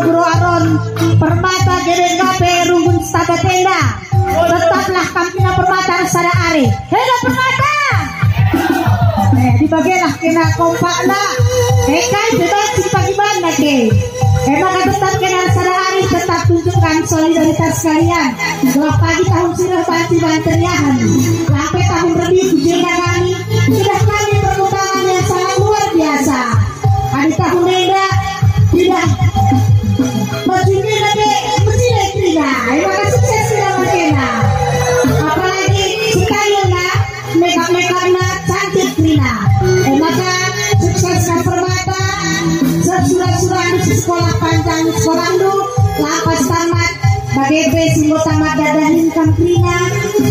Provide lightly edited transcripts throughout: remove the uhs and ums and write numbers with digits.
guru aron permata gedeng kape rungun staba tenda. Tetaplah kampina permata sada are. Hela permata. Di bagian kena kompak lah. Kai bebas si pagi-pagi ke. Maka tetap kena sada are tetap tunjukkan solidaritas kalian. Setelah pagi tahun sudah pasti banteriahan. Sampai tahun lebih tujuan kami sudah kami perlukaan yang sangat luar biasa. Hari tahun reda tidak berjumlah lagi mesti tidak. Maka sukses sudah makena. Apalagi sekalian makeup-makeupnya cantik Rina. Maka sukseskan permata. Surat-surat di sekolah panjang sekolah dulu lapas tamat. Bagi singgo tamat dadahin kamprina.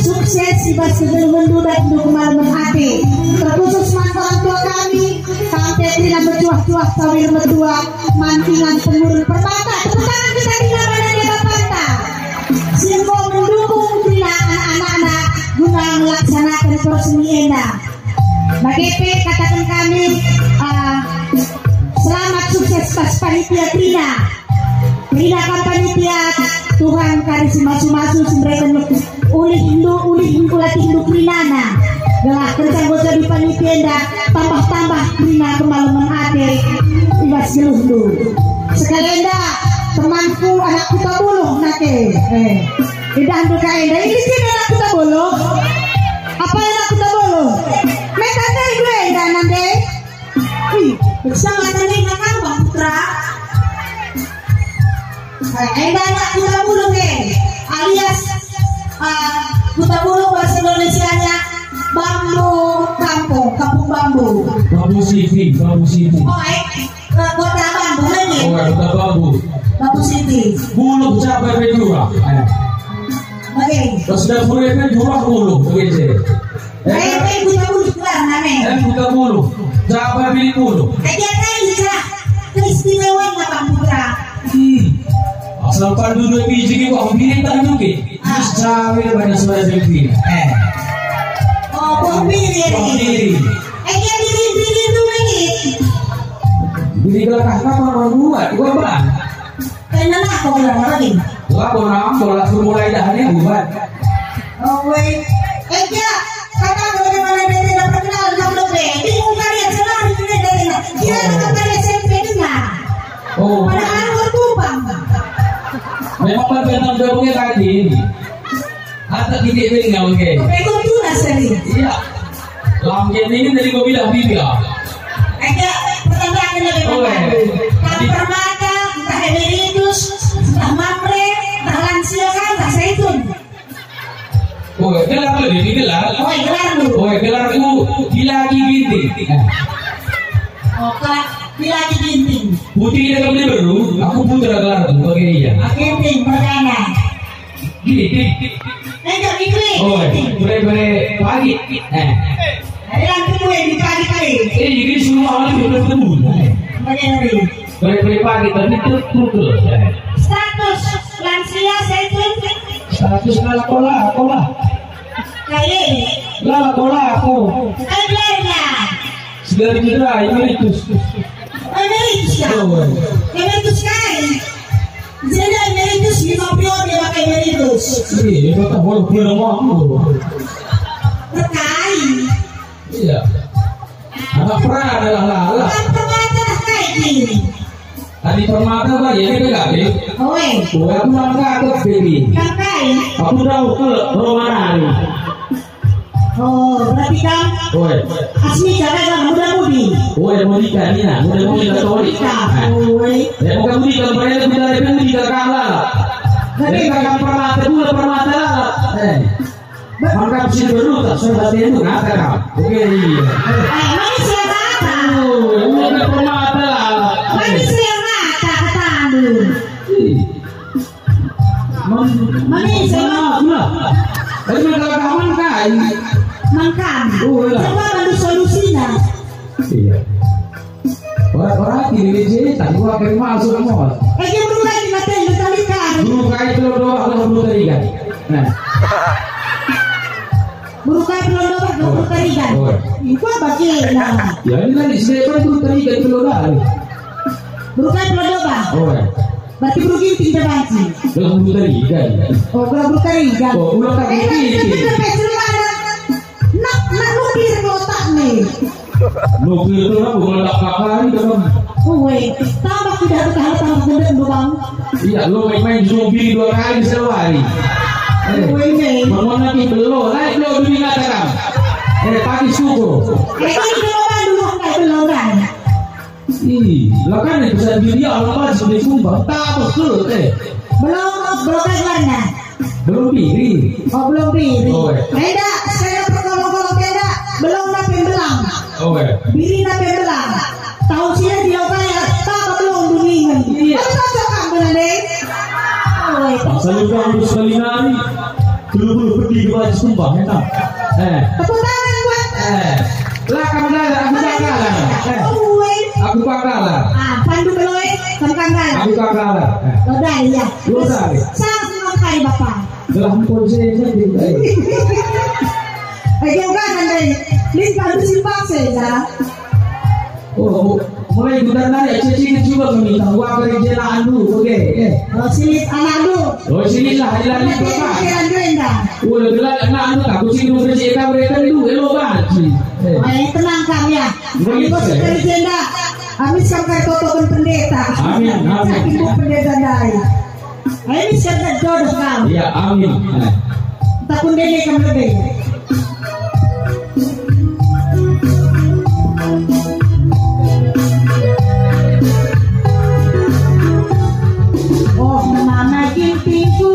Sukses si basketball mendu dan malam hati. Terkhusus mantan tua kami. Sampai Trina berjuah-juah sawir berdua mantingan pengurus permata. Tepuk tangan kita di mana dia Panta. Singgo mendukung Trina anak-anak guna melaksanakan prosesi Enda. Bagi katakan kami selamat sukses pas panitia Trina. Trina panitia Tuhan kasih masu-masu sembrekan ulih hindu latih hindu Trinana. Gelah kencang bocah di panitia tambah Trina kemalaman hati ibas geluh dulu. Sekalian dah temanku anak kita buluh nake. Tidak untuk kain. Ini sini anak kita buluh. Apa anak kita buluh? Mereka dah gue dah nanti. Bersama tadi nakam bang putra. Anak kita buluh alias kita buluh bahasa Indonesia-nya bambu kampung bambu. Bambu City. Oh, kota bambu lagi. Oh, kota bambu. Bambu City. Bulu cabai berdua. Oke. Terus dapur itu dua bulu, begitu. Kita bulu kelar nane. Kita bulu. Cabai beli bulu. Aja kan keistimewaan Bang Putra. Asal pandu dua biji kita ambil tak juga. Cabai banyak suara begini. Oh, pilih. Aja diri dulu lagi. Beli belakang kamar buat, gua bang. Kenapa aku bilang lagi? Gua bola mulai dah buat. Oh, wait. Aja kata bagaimana dia tidak terkenal jomblo deh. Bingung kalian selalu dari dia kalian SMP dengar. Oh. Padahal bertumpang. Memang perbedaan dongnya tadi. Atau tidak begini oke. Itu tuh nasari. Iya. Lampion ini dari gua bilang bibilah. Aja pertanyaan lebih banyak. Kalau permata, entah emeritus, entah mapre, entah lansia kan, entah zaitun. Oh, gelar lu ini gelar. Oh, gelar lu. Oh, gelarku Bilagi Ginting. Oh, Bilagi Ginting. Putih kita kembali baru. Aku putra gelar tuh bagai iya. Ginting perdana. Ginting. Enggak Ginting. Oh, bare pagi. Hari lantai gue di pagi kali. Jadi semua orang sudah ketemu. Bagaimana? Bare pagi tapi terus. Status lansia zaitun. Status kola. Kayak Lala kola aku. Agarnya. Segala kita emeritus. Emeritus ya. Emeritus kan. Jadi emeritus 5 periode pakai emeritus. Iya, kita boleh pulang mau. Terkait. Iya. Anak perang adalah lala. Kan permata dah kayak gini. Tadi permata apa ya kita gabe. Oe. Oh, aku nangka aku baby. Kan kayak. Aku tahu ke Romanan. Oh, berarti kan. Oe. Asmi jaga muda-mudi. Oe, mau nikah ni nak. Muda-mudi Katolik. Oe. Ya, bukan mudi kalau mereka tidak ada mudi kalah. Jadi kakak permata lah. Maka bisa dulu tak sudah itu ngata kau. Oke. Manusia ngata. Oh, ini permata lah. Manusia ngata kata anu. Manusia ngata. Tapi kalau kawan kan. Mangkan. Oh, iya. Coba bantu solusinya. Iya. Orang ini sih, tak gua akan masuk semua. Dia belum lagi ngatain mentalikan. Dulu kayak telur doang kalau belum tadi kan. Nah. Burukai belum dapat belum terikan. Itu apa sih? Ya ini kan di sini kan belum terikan telur doang. Burukai belum dapat. Oh. Berarti bulu ginting terbanci. Belum teringan. Oh, bulu teringan. Oh, ulang tak ginting. Nak nuklir otak nih. Nuklir itu kan bukan tak pakar itu kan. Woi, tambah tidak ada tambah gendeng bang. Iya, lo main zombie 2 kali sehari. Mana nanti belum, naik lo demi katakan. Pagi subuh. Ini belum kan belum kan. Lah kan bisa video apa sudah sumbang. Tak betul Belum keluarnya. Belum biri. Oh belum biri. Oh, beda, saya perkolong-kolong beda. Belum nape belang. Oh biri nape belang. Tahu sih dia kaya, tak belum duningan. Iya. Apa cakap benar deh? Asal juga harus sekali nari. Belum pergi ke baju sumbang ya tak? Tepuk tangan buat. Lah kamu dah aku bakalan. Aku bakalan. Pandu beloy, kamu kangkala. Aku bakalan. Lo dari ya. Lo dari. Sangat senang kali bapak. Dalam polisi jadi. Juga kan dari. Lingkar simpang saja. Oh, mulai bukan nari cincin juga kami tahu kerja lah anu, oke. Oh silit anak lu. Oh sini lah, hilang itu apa? Udah bilang anu tak kucing dulu kerja mereka itu elo banget. Tenang kami ya. Kami bos kerja kami sampai totokan pendeta. Amin, amin. Ibu pendeta dari. Ini serta jodoh kau. Iya, amin. Takun dene kamu lebih. Oh mama gintingku,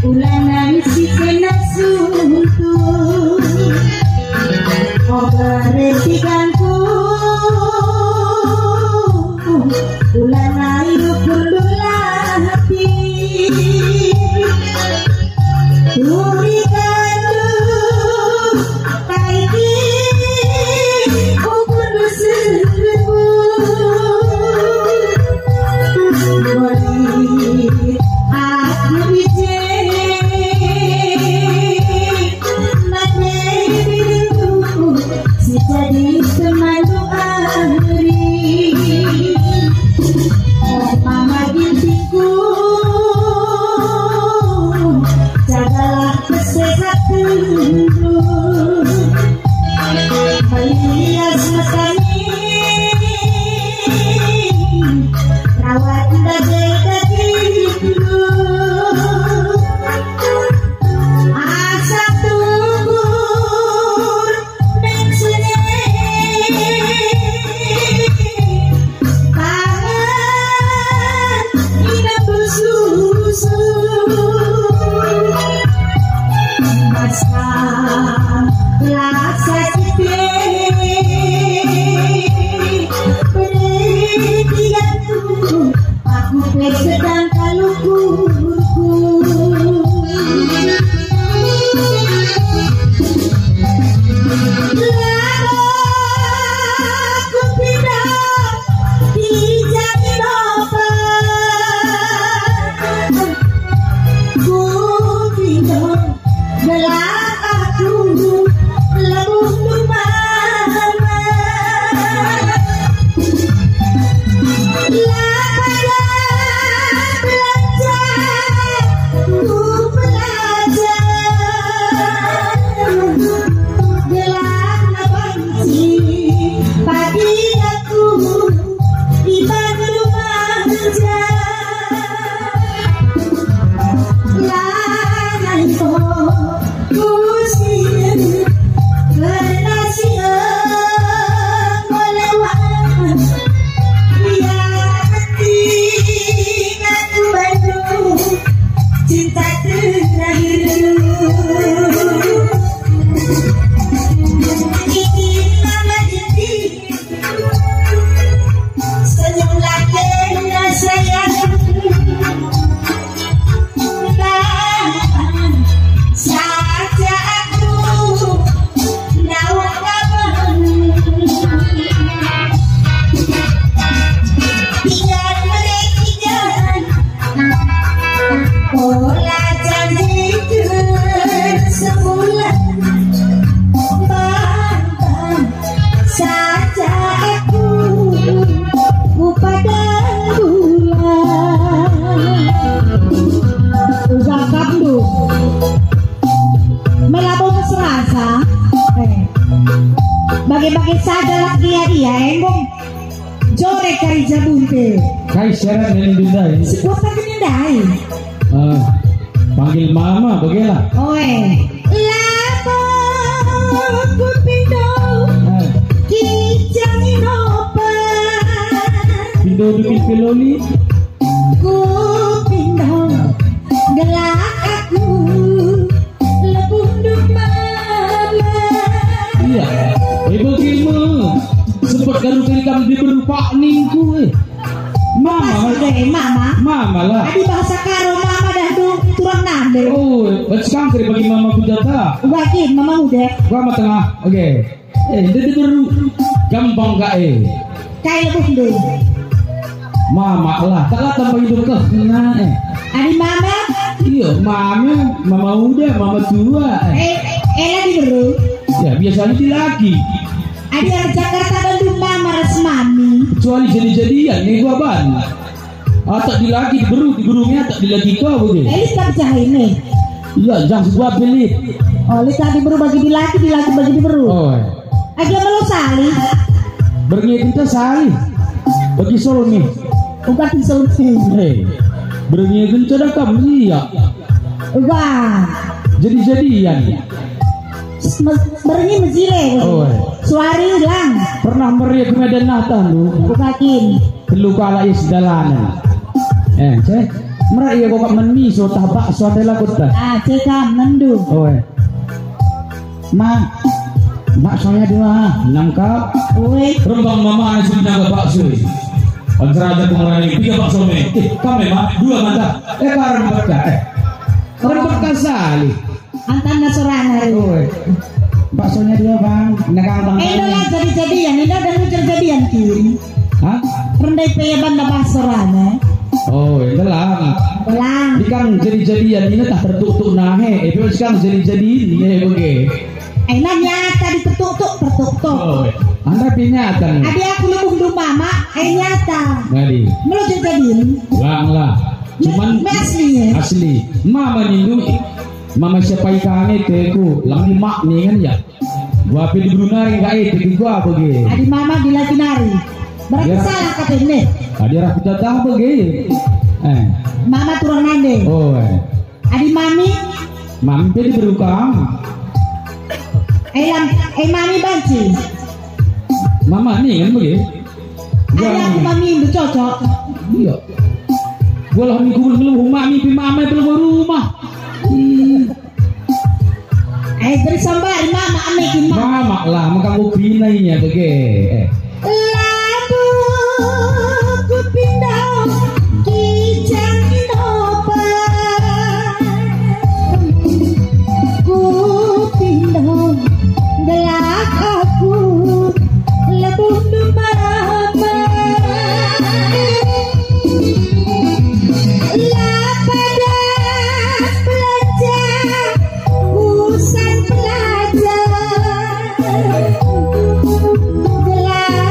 ulang nangis si kena suntuk. Oh berhentikanku, ulang nangis berdoa hati. Bagi-bagi saja lagi ya dia embong jore kari jabunte Kai seran yang dindai. kota kendai Panggil mama bagaimana? oe lama ku pindo kijang inopa Pindo bikin peloli. ku pindo gelak aku lebunduk mama Iya. Bagaimana? Sempat garu-garu kamu di berupa ningku Mama Mama lah. Adi bahasa karo mama dah dong turang nande. Oh, sekarang kiri bagi mama kujata. Wakin mama udah. Gua sama tengah. Oke. Jadi baru gampang gak Kayak lebih deh. Mama lah. Taklah tanpa hidup ke. Nah Adi mama. Iya, mama udah, mama tua. Lagi beru. Ya biasanya di lagi. Adi yang Jakarta Bandung mama resmami. Kecuali jadi-jadian nih gua ban. Tak di lagi di burungnya tak di lagi kau begini. Elis tak jahit nih. Iya, jangan sebuah pelit. Oh, elis tadi beru bagi di lagi bagi di beru. Oh. Aja melu sali. Berniat kita sali. Bagi solmi. Bukan solmi. Berniat kita dah kamu iya. Wah. Jadi-jadian. Berni mezile. Oh. Suari hilang. Pernah meriak ke Medan Natan lu. Bukakin. Telu kala is dalanan. Cek. Merak iya kok meniso tah bakso adalah kota. Cekam nendu. Oh. Ma. Baksonya 2, 6 cup. Woi. Rembang mama nasi naga bakso. Antara ada pengurangan 3 bakso me. Kami mah 2 mata. Karena berkah. Karena berkah sali. Antan nasorana. Oh. Baksonya 2 bang. Nakang bang. Ini lah jadi-jadian. Ini udah jadi-jadian kiri. Hah? Rendai paya banda basorana. Oh, telang. Belang. Ini kan jadi-jadian ini tak tertutup nahe. Tapi sekarang jadi-jadi ini bege. Enak nyata ditertutup. Oh, anda pinyatan. Adi aku lebih mama. Nyata. Ngadi. Melu jadi-jadian. Bang lah. Cuman asli ya. Asli. Mama nindu. Mama siapa ikan itu lang di mak nih kan ya. Gua pilih Brunei enggak itu gua bege. Adi mama di lagi nari. Berarti Ya. salah kata ini. Adi rapi datang bege. Mama turun nande. Oh. Adi mami. Mami pilih berukam. Mami banci. Mama nih kan bege. Adi aku mami itu cocok. Iya. Gua lah minggu belum mami pi mama belum rumah. Dari sambar mama amekin mama. Mama lah makan gua pinainya bege. Labu ku pindah kijang inopa. Ku pindah gelak aku lebunduk mama. Lapada belanja usan pelajar gelak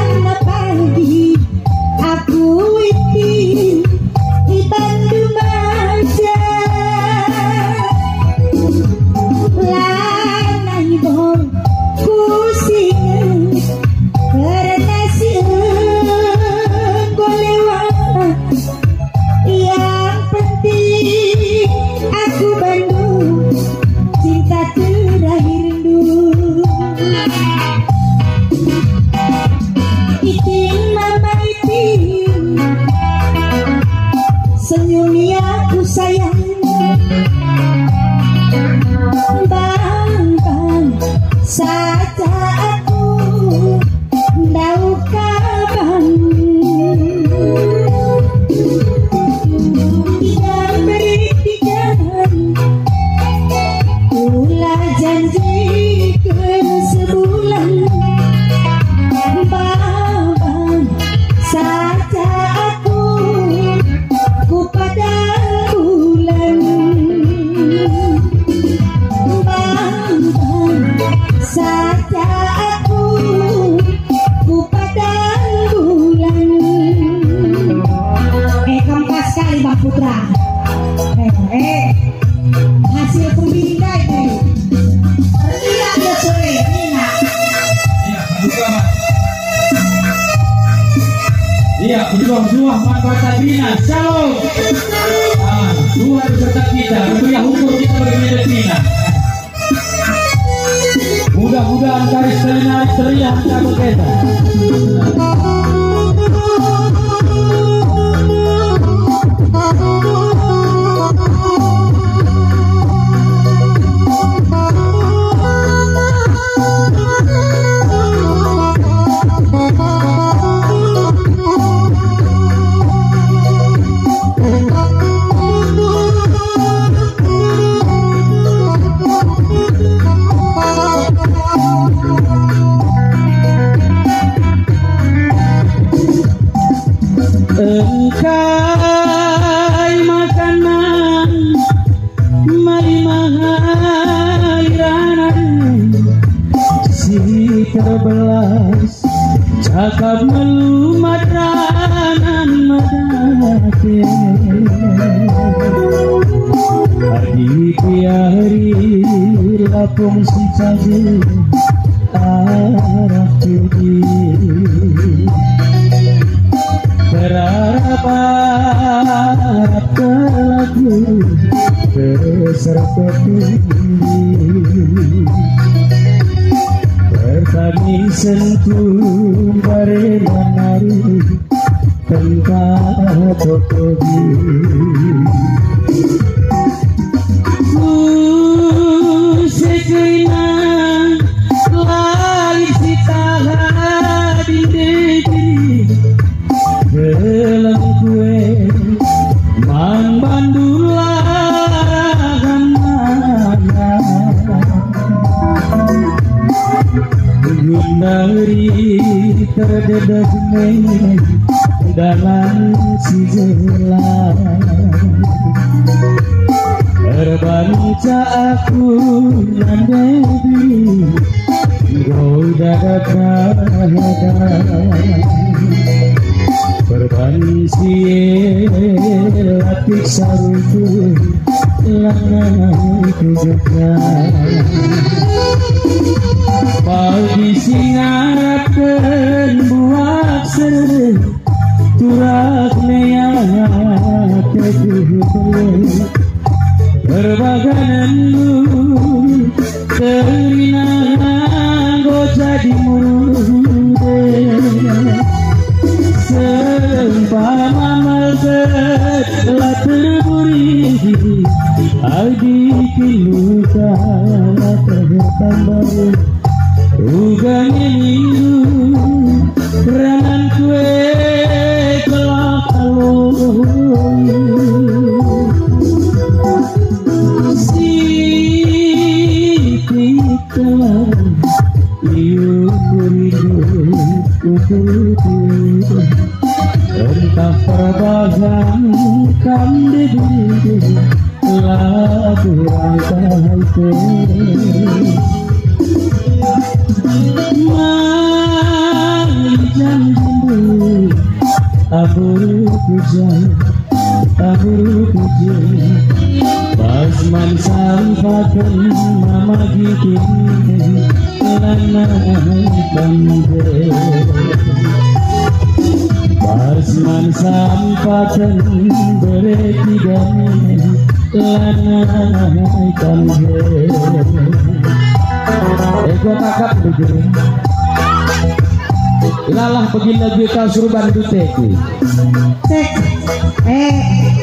Iya, berjuang manfaat Sabrina. Shalom. Tuhan beserta kita, memberi hukum kita bagi Filipina. Mudah-mudahan garis telinga teriak kita kita. Engkai makanan mari mahiranan si terbelas cakap melumat ranan madake adik hari lapung si caji arah kiri berharap lagu beserta tinggi bertani sentuh barena nari tempat tokobi sekena lain si tahadi diri dalam gue mang bandulah mana Gundari terdedah dalam si jelas terbaca aku nandebi goda berbansi latih saruku langai kujukan pagi singarapkan buat ser turak neyak ketuh berbaganan lu terina goja di muda sempama malket telah terburi adik luka tertambah uganya minggu ranan kue kelak aloi si tikar iu kuridu kukutu entah perbagan kam diri lagu rangkai ke jam rindu aburu pujan pasman sampaikan mama gitu lana kambe pasman sampaikan beretiga lana kambe ego kakak begini lalah begini kita suruh bantu teki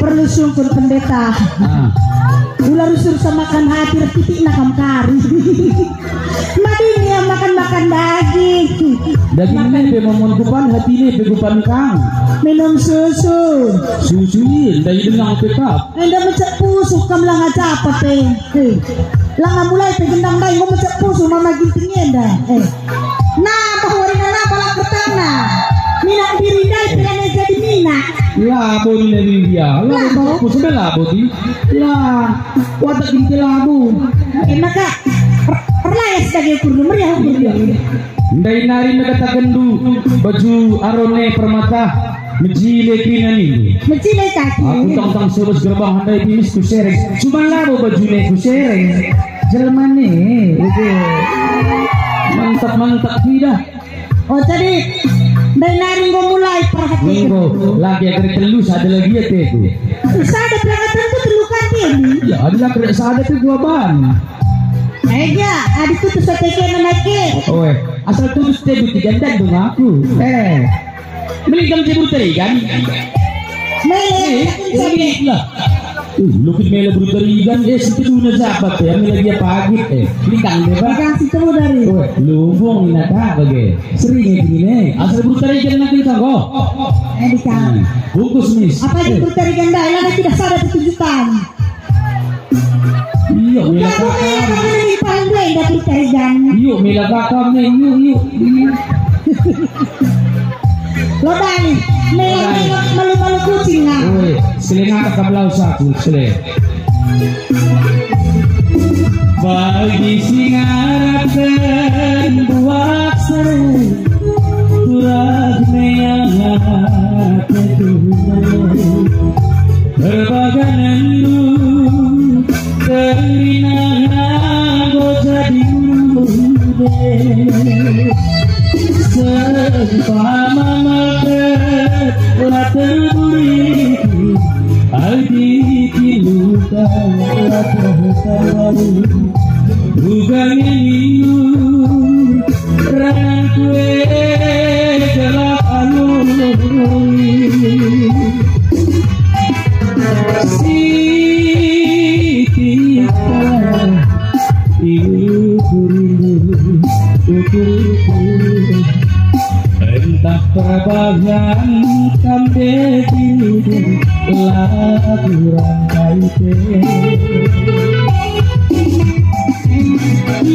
perlu sungkur pendeta ular usur samakan hati titik nakam kari madini yang makan daging ini memon kupan hati ini begupan kang minum susu ini dari dengang pekap anda mencet pusuk kam lang aja apa lang mulai pegendang dai mau mencet pusuk mama gintingnya dah nah bahwa na balak ketana minat diri dai pengen jadi minat labo ni Lilia labo aku sudah labo di lah watak ginti labo maka perlayas sebagai kurdu meriah kurdu dari nari megata gendu baju arone permata mejile kinan ini mejile kaki aku tang sebes gerbang handai bimis ku sereng cuma labo bajune ku sereng jelmane itu mantap tidak Oh jadi dari naring gue mulai perhatikan. Minggu lagi akan telus ada lagi ya teh. Bisa ada perangkat itu terlukan ini. Ya ada kerja sada tuh gua ban. Aja, adik tuh tuh setekan anaknya. Oh asal tulus teh di gandang dong aku. Melinggam cebur teri kan? Ini lah. Lukit mele berterigan situ na sapat ya mele dia pagi likang deh pak Likang situ dari lubung inata bage sering gini asal berterigan nanti kanggo likang bungkus mis apa itu berterigan dah lah tidak sadar pertunjukan iya mele kakam ini paling gue dah berterigan yuk mele kakam nih yuk lo balik malu-malu kucing lah selingan ke belau saku seleng bagi singarapkan buat sering turag meyangat ketunan berbagai lu kerinangan jadi muda sempama maket lah terburi Aldi luka lah tertawaru bukan ini rangan kue gelap aluri sitika ibu kurindu entah perbagian kamde hidup lagu rangkai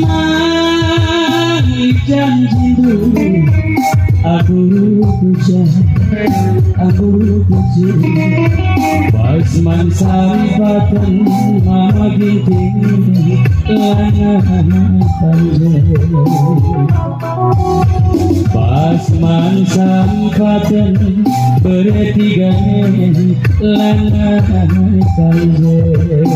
mari janji dulu aku puja pas mansari batan mama ginting langan panjang pas mansan paten bertiga langan panjang